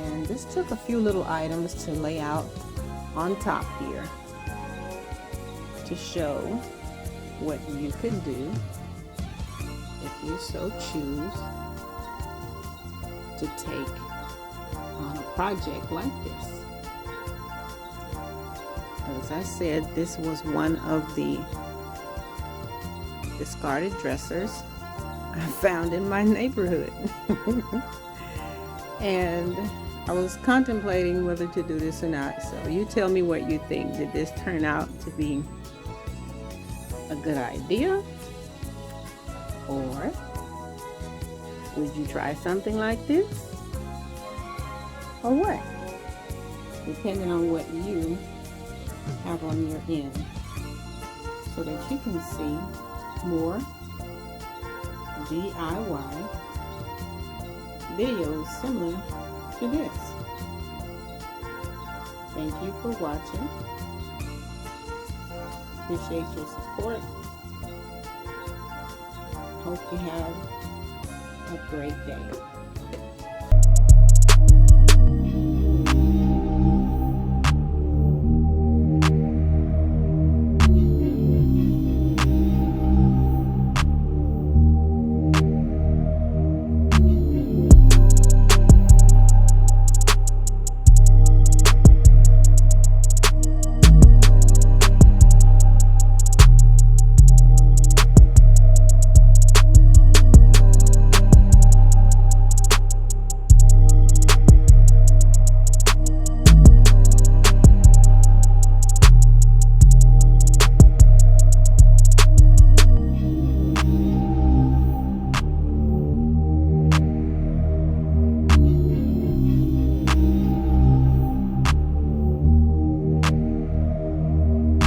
And this took a few little items to lay out on top here to show what you could do if you so choose to take on a project like this. As I said, this was one of the discarded dressers I found in my neighborhood. And I was contemplating whether to do this or not. So you tell me what you think. Did this turn out to be a good idea? Or would you try something like this? Or what? Depending on what you have on your end, so that you can see more DIY videos similar to this. Thank you for watching. Appreciate your support. Hope you have a great day.